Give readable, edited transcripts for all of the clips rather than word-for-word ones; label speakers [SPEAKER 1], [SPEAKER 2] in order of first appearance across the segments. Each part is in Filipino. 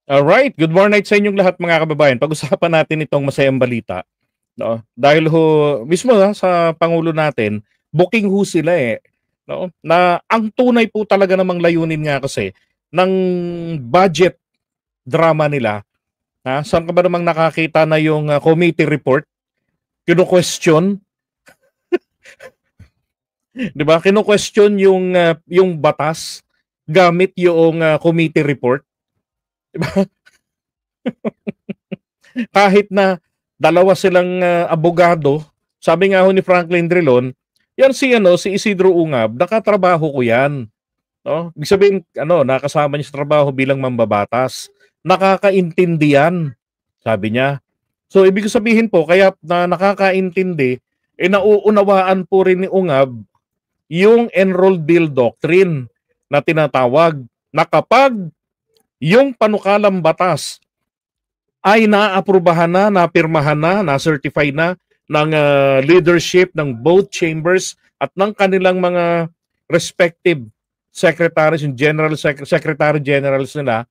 [SPEAKER 1] Alright, good morning sa inyong lahat mga kababayan. Pag-usapan natin itong masayang balita, no? Dahil ho mismo sa pangulo natin, booking ho sila no? Na ang tunay po talaga namang layunin nga kasi ng budget drama nila, saan ka ba namang nakakita na yung committee report, kino-question, 'di ba? Kino-question yung batas gamit yung committee report, 'di ba? Kahit na dalawa silang abogado, sabi nga ho ni Franklin Drilon, yan si Isidro Ungab, nakatrabaho ko yan. No? Ibig sabihin, nakasama niya sa trabaho bilang mambabatas. Nakakaintindi yan, sabi niya. So, ibig sabihin po, kaya na nakakaintindi, nauunawaan po rin ni Ungab yung enrolled bill doctrine na tinatawag na kapag yung panukalang batas ay naaprubahan na, napirmahan na, na-certify na ng leadership ng both chambers at ng kanilang mga respective secretaries, yung secretary generals nila,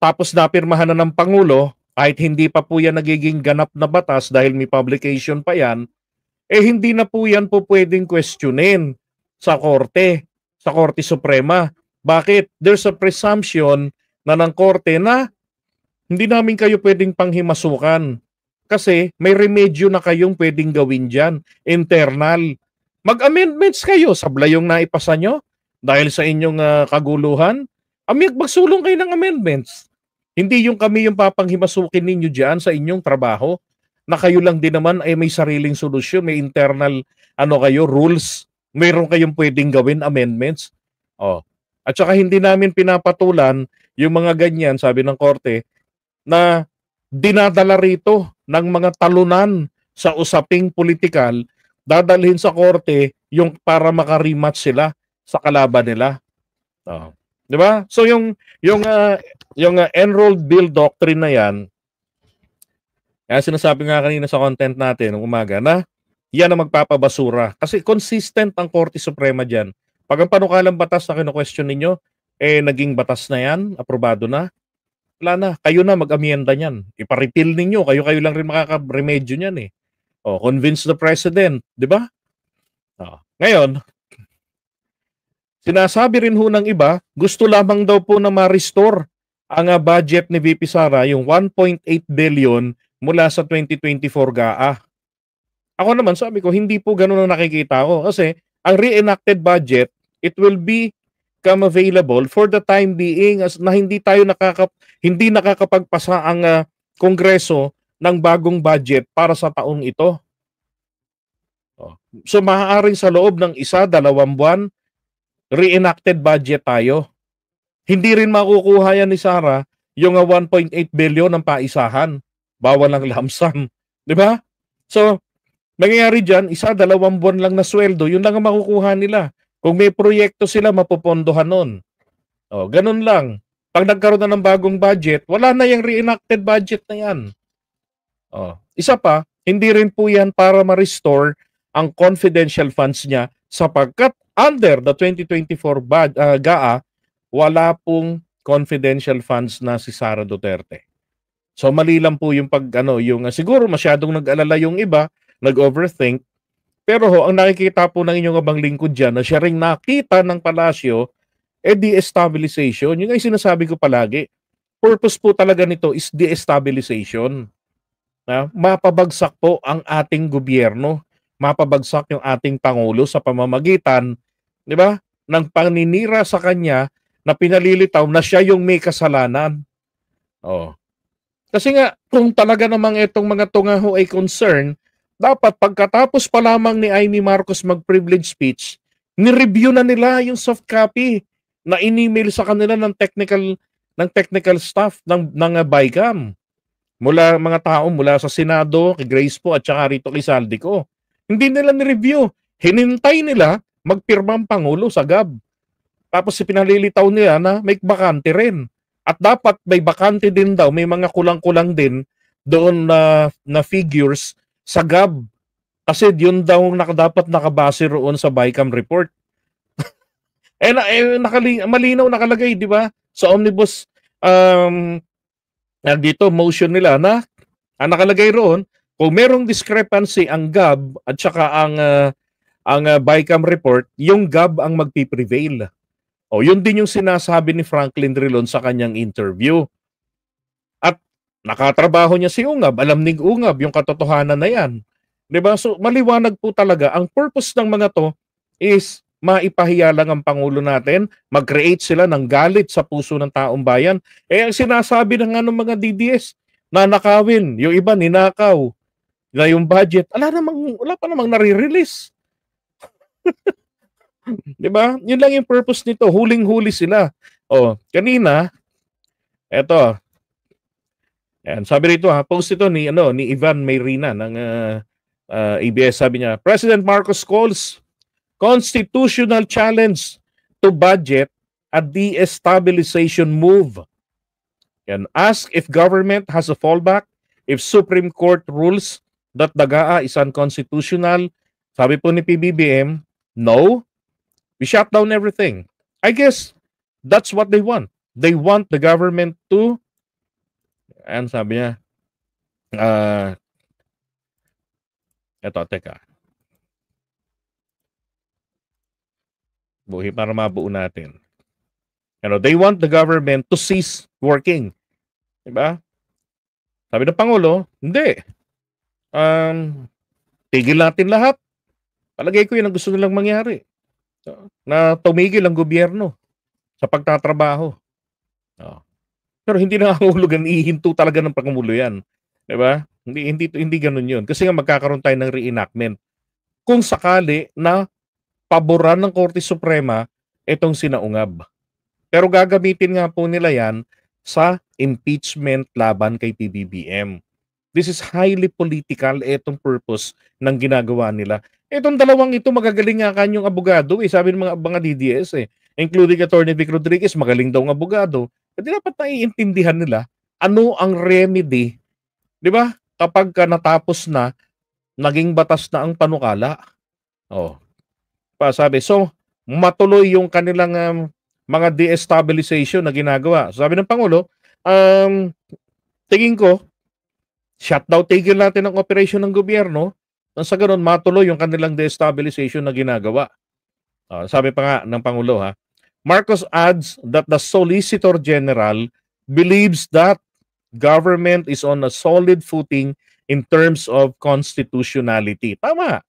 [SPEAKER 1] tapos napirmahan na ng Pangulo, kahit hindi pa po yan nagiging ganap na batas dahil may publication pa yan, hindi na po yan po pwedeng questionin sa Korte Suprema. Bakit? There's a presumption na ng Korte na hindi namin kayo pwedeng panghimasukan kasi may remedyo na kayong pwedeng gawin dyan, internal. Mag-amendments kayo, sablay yung naipasa nyo dahil sa inyong kaguluhan. Magsulong kayo ng amendments. Hindi yung kami yung papanghimasukin ninyo dyan sa inyong trabaho na kayo lang din naman ay may sariling solusyon, may internal rules. Mayroon kayong pwedeng gawin amendments. Oh. At saka hindi namin pinapatulan yung mga ganyan, sabi ng korte, na dinadala rito ng mga talunan sa usaping politikal, dadalhin sa korte yung para maka-rematch sila sa kalaban nila. Oh. 'Di ba? So yung enrolled bill doctrine na yan, kaya sinasabi nga kanina sa content natin ng umaga na yan ang magpapabasura. Kasi consistent ang Korte Suprema dyan. Pag ang panukalang batas na kino-question ninyo, naging batas na yan, aprobado na, wala na, kayo na mag-amienda niyan. Ipa-repeal ninyo, kayo lang rin makaka-remedyo niyan eh. Convince the president, di ba? Ngayon, sinasabi rin ho ng iba, gusto lamang daw po na ma-restore ang budget ni VP Sara, yung 1.8 billion mula sa 2024 GAA. Ako naman sabi ko, hindi po ganun ang nakikita ko kasi ang reenacted budget, it will become available for the time being as na hindi nakakapagpasa ang Kongreso ng bagong budget para sa taong ito. So maaaring sa loob ng 1-2 buwan, reenacted budget tayo. Hindi rin makukuha yan ni Sara yung 1.8 billion ng paisahan. Bawal ang lump sum. Di ba? So, nangyayari dyan, 1-2 buwan lang na sweldo, yun lang ang makukuha nila. Kung may proyekto sila, mapupondohan nun. Ganun lang. Pag nagkaroon na ng bagong budget, wala na yung reenacted budget na yan. Isa pa, hindi rin po yan para ma-restore ang confidential funds niya sapagkat under the 2024 GAA, wala pong confidential funds na si Sara Duterte. So mali lang po yung siguro masyadong nag-alala yung iba, nag-overthink. Pero ang nakikita po ng inyong abang lingkod dyan na siya ring nakita ng palasyo, de-stabilization. Yung ay sinasabi ko palagi, purpose po talaga nito is de-stabilization. Mapabagsak po ang ating gobyerno, mapabagsak yung ating Pangulo sa pamamagitan, di ba, ng paninira sa kanya na pinalilitaw na siya yung may kasalanan. Kasi nga, kung talaga namang itong mga tungaho ay concern, dapat pagkatapos pa lamang ni Amy Marcos mag-privilege speech, ni-review na nila yung soft copy na in-email sa kanila ng technical staff ng BICAM. Mga tao mula sa Senado, kay Grace po at saka rito kay Saldico. Hindi nila ni-review. Hinintay nila magpirma ang Pangulo sa GAB. Tapos pinalilitaw nila na may bakante rin. At dapat may bakante din daw, may mga kulang-kulang din doon na figures sa GAB. Kasi yun daw dapat nakabase roon sa BICAM report. malinaw nakalagay, di ba? Sa omnibus um, dito motion nila na ang nakalagay roon, kung merong discrepancy ang GAB at saka ang BICAM report, yung GAB ang magpiprevail. O, yun din yung sinasabi ni Franklin Drilon sa kanyang interview. At nakatrabaho niya si Ungab, alam ni Ungab yung katotohanan na yan. 'Di ba? So maliwanag po talaga ang purpose ng mga to is maipahiya lang ang Pangulo natin, mag-create sila ng galit sa puso ng taong bayan. Eh ang sinasabi ng mga DDS, nanakawin, yung iba ninakaw, na yung budget, wala pa namang nare-release. 'Di ba? Yun lang yung purpose nito, huling-huli sila. Oh, kanina, eto, yan, sabi rito post ito ni Ivan Mayrina ng ABS, sabi niya, President Marcos calls constitutional challenge to budget a destabilization move. Yan, ask if government has a fallback if Supreme Court rules that Dagaa is unconstitutional. Sabi po ni PBBM, no, we shut down everything. I guess that's what they want. They want the government to, and sabi niya, eto, teka. Buhi para mabuo natin. They want the government to cease working. Diba? Sabi ng Pangulo, hindi. Tigil natin lahat. Palagay ko yun ang gusto nilang mangyari. Na tumigil ang gobyerno sa pagtatrabaho. Pero hindi na nangangahulugan, ihinto talaga ng Pangulo yan. Diba? Hindi ganun yun. Kasi nga magkakaroon tayo ng reenactment. Kung sakali na paboran ng Korte Suprema itong sinaungab. Pero gagamitin nga po nila yan sa impeachment laban kay PBBM. This is highly political, itong purpose ng ginagawa nila. Itong dalawang ito, magagaling nga kanyang abogado. Sabi ng mga DDS, including Attorney Vic Rodriguez, magaling daw ng abogado. Kasi dapat naiintindihan nila ano ang remedy, di ba? Kapag natapos na, naging batas na ang panukala. Sabi, so, matuloy yung kanilang mga destabilization na ginagawa. Sabi ng Pangulo, tingin ko, tigil natin ang operasyon ng gobyerno nang sa ganun matuloy yung kanilang destabilization na ginagawa. Sabi pa nga ng Pangulo, Marcos adds that the Solicitor General believes that government is on a solid footing in terms of constitutionality. Tama.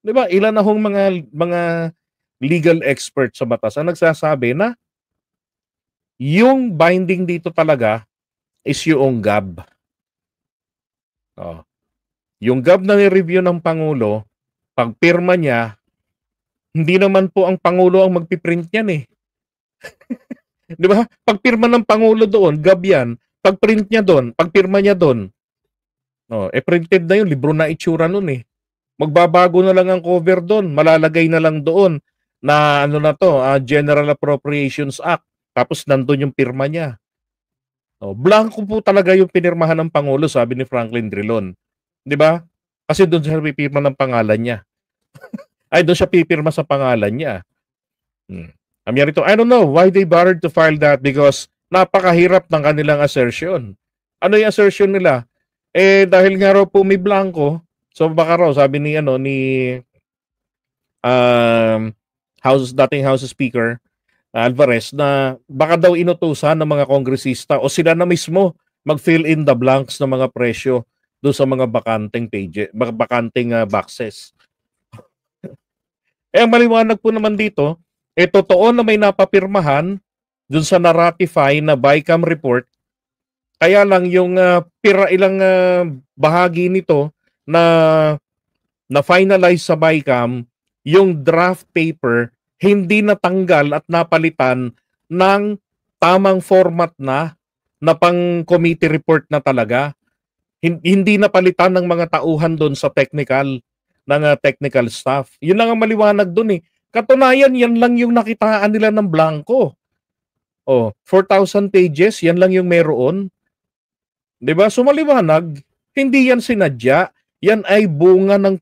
[SPEAKER 1] 'Di ba? Ilan na hong mga legal experts sa batas ang nagsasabi na yung binding dito talaga is yung GAB. Yung GAB na ni-review ng Pangulo, pag pirma niya, hindi naman po ang Pangulo ang magpiprint niyan eh. Di ba? Pag pirma ng Pangulo doon, GAB yan. Pag print niya doon, pag pirma niya doon, printed na yun, libro na itsura nun eh. Magbabago na lang ang cover doon, malalagay na lang doon na General Appropriations Act. Tapos nandun yung pirma niya. Blanco po talaga yung pinirmahan ng Pangulo, sabi ni Franklin Drilon. 'Di ba? Kasi doon siya pipirma ng pangalan niya. Ay, doon siya pipirma sa pangalan niya. Rito, I don't know why they bothered to file that because napakahirap ng kanilang assertion. Ano yung assertion nila? Dahil nga raw po may blanco, so baka raw, sabi ni dating House Speaker Alvarez, na baka daw inutusan ng mga kongresista o sila na mismo mag-fill in the blanks ng mga presyo doon sa mga bakanting boxes. Ang maliwanag po naman dito, totoo na may napapirmahan doon sa na-ratify na BICAM report, kaya lang yung ilang bahagi nito na finalize sa BICAM, yung draft paper hindi natanggal at napalitan ng tamang format na pang committee report na talaga. Hindi napalitan ng mga tauhan doon sa technical staff. Yun lang ang maliwanag doon eh. Katunayan, yan lang yung nakitaan nila ng blanco. 4,000 pages, yan lang yung meron. 'Di ba? So maliwanag, hindi yan sinadya. Yan ay bunga ng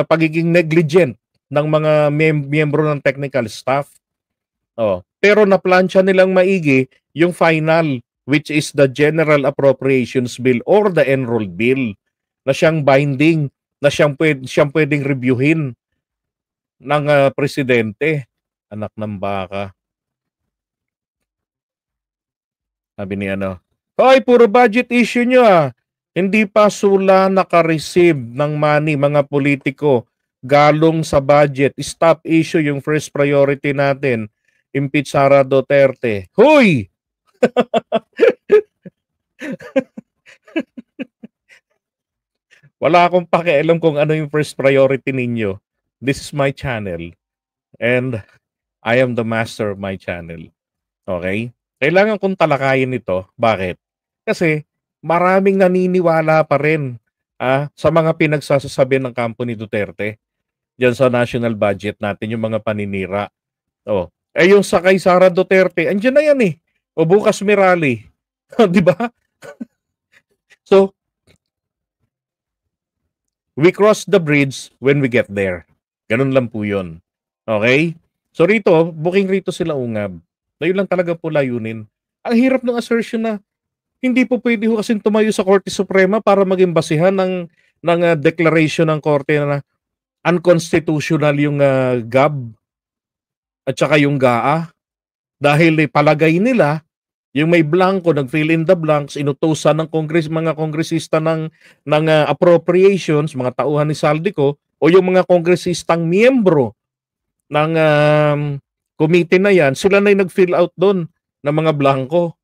[SPEAKER 1] pagiging negligent ng mga miyembro ng technical staff. Oh, pero naplansya nilang maigi yung final, which is the General Appropriations Bill or the Enrolled Bill, na siyang binding, na siyang pwedeng reviewin ng presidente. Anak ng baka. Sabi ni ano, "Hoy, puro budget issue nyo ah. Hindi pa sula naka-receive ng money mga politiko galong sa budget. Stop issue yung first priority natin. Impeach Sara Duterte." Hoy! Wala akong pakialam kung ano yung first priority ninyo. This is my channel and I am the master of my channel. Okay? Kailangan kong talakayin ito. Bakit? Kasi maraming naniniwala pa rin sa mga pinagsasasabi ng kampo ni Duterte diyan sa national budget natin, yung mga paninira. Oh. Yung sa kay Sara Duterte, andiyan na yan eh. O bukas may rally. Di ba? So, we cross the bridge when we get there. Ganun lang po yun. Okay? So rito, booking rito sila ungab. Na yun lang talaga po layunin. Ang hirap ng assertion na hindi po pwede ho kasing tumayo sa Korte Suprema para maging basihan ng declaration ng Korte na unconstitutional yung GAB at saka yung GAA. Dahil palagay nila, yung may blanco, nag-fill in the blanks, inutusan ng mga kongresista ng appropriations, mga tauhan ni Saldico, o yung mga kongresistang miyembro ng committee na yan, sila na yung nag-fill out doon ng mga blanco.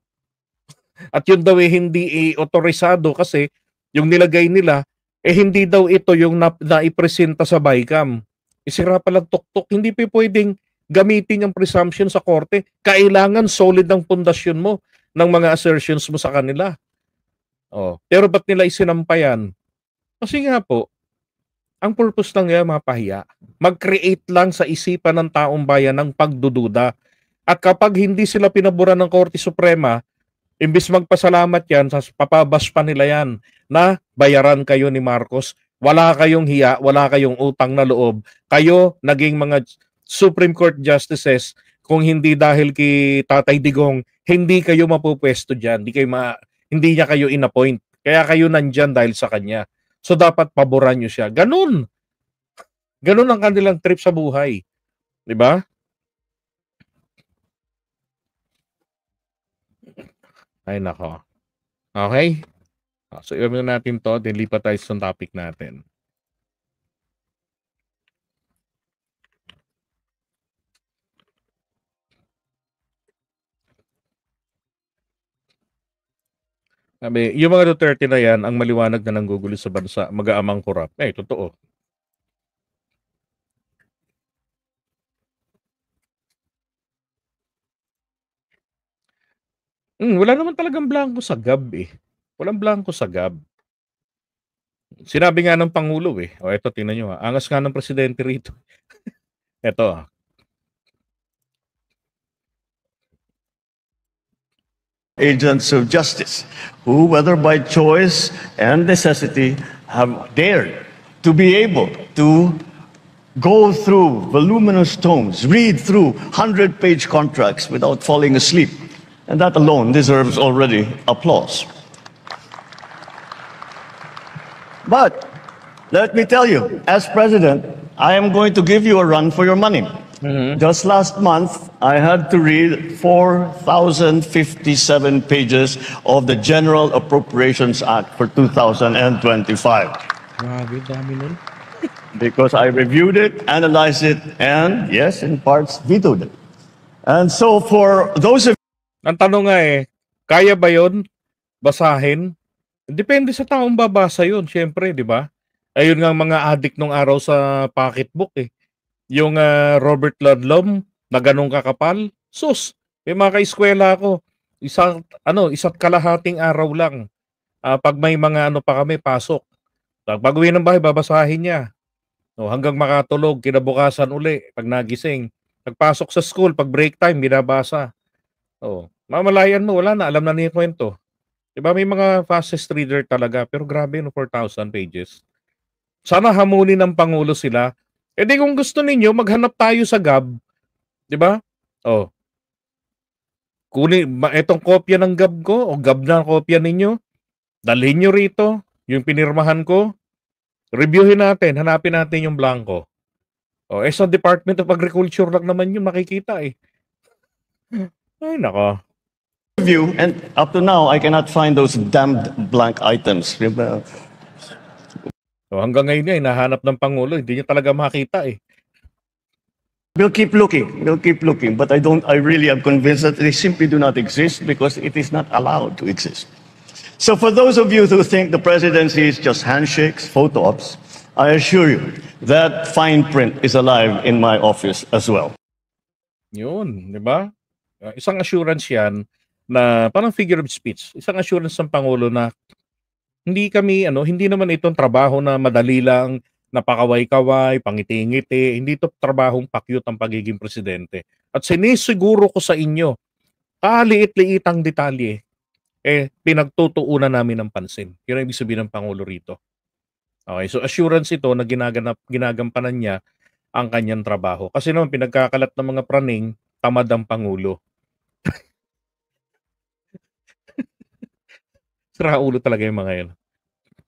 [SPEAKER 1] At yun daw hindi otorisado kasi yung nilagay nila, hindi daw ito yung naipresenta sa BICAM. Isira palang tuktok, hindi pa pwedeng gamitin yung presumption sa korte. Kailangan solid ang pundasyon mo ng mga assertions mo sa kanila. Oh, pero ba't nila isinampayan? Kasi nga po, ang purpose lang yan, mapahiya. Mag-create lang sa isipan ng taong bayan ng pagdududa. At kapag hindi sila pinaboran ng Korte Suprema, imbis magpasalamat yan, papabas pa nila yan na bayaran kayo ni Marcos. Wala kayong hiya, wala kayong utang na loob. Kayo naging mga Supreme Court Justices, kung hindi dahil kay Tatay Digong, hindi kayo mapupwesto dyan. Hindi niya kayo inappoint. Kaya kayo nandyan dahil sa kanya. So dapat paboran nyo siya. Ganun. Ganun ang kanilang trip sa buhay. Diba? Ay nako. Okay? So iwan natin to. Then lipat tayo sa topic natin. Sabi, yung mga Duterte na yan, ang maliwanag na nanggugulo sa bansa, mag-aamang korap. Totoo. Wala naman talagang blanco sa GAB eh. Walang blanco sa GAB. Sinabi nga ng Pangulo eh. Eto, tingnan nyo ha. Angas nga ng presidente rito. Eto.
[SPEAKER 2] Agents of justice, who, whether by choice and necessity, have dared to be able to go through voluminous tomes, read through 100-page contracts without falling asleep. And that alone deserves already applause. But let me tell you, as president, I am going to give you a run for your money. Just last month, I had to read 4,057 pages of the General Appropriations Act for 2025.
[SPEAKER 1] Grabe, dami nun.
[SPEAKER 2] Because I reviewed it, analyzed it, and yes, in parts, vetoed it. And so for those of
[SPEAKER 1] Ang tanong nga kaya ba yun basahin? Depende sa taong babasa yun, syempre, di ba? Ayun nga mga addict nung araw sa pocketbook Yung Robert Ludlum na ganong kakapal, sus, may mga ka-eskwela ako, isa't kalahating araw lang. Pag may mga pa kami, pasok. Pag uwi ng bahay, babasahin niya. Hanggang makatulog, kinabukasan uli, pag nagising. Pagpasok sa school, pag break time, binabasa. Mamalayan mo, wala na, alam na niya yung kwento. Diba, may mga fastest reader talaga, pero grabe 4,000 pages. Sana hamunin ng Pangulo sila. Di kung gusto ninyo, maghanap tayo sa GAB. Diba? Itong kopya ng GAB ko o GAB na kopya ninyo, dalhin nyo rito, yung pinirmahan ko, reviewin natin, hanapin natin yung blanco. Sa Department of Agriculture lang naman yun makikita eh. Ay, nako.
[SPEAKER 2] View, and up to now, I cannot find those damned blank items.
[SPEAKER 1] Hanggang ngayon ay nahanap ng Pangulo, hindi niya talaga makita eh.
[SPEAKER 2] We'll keep looking, but I really am convinced that they simply do not exist because it is not allowed to exist. So for those of you who think the presidency is just handshakes, photo ops, I assure you that fine print is alive in my office as well.
[SPEAKER 1] Yun, di ba? Isang assurance yan na parang figure of speech. Isang assurance ng Pangulo na hindi naman itong trabaho na madali lang, napakaway-kaway, pangiti-ngiti. Hindi ito trabahong pakyut ang pagiging presidente. At sinisiguro ko sa inyo, kaliit-liitang detalye, pinagtutuunan namin ng pansin. Yun ang ibig sabihin ng Pangulo rito. Okay, so assurance ito na ginagampanan niya ang kanyang trabaho. Kasi naman pinagkakalat ng mga praning, tamad ang Pangulo. Sira ulo talaga yung mga yun.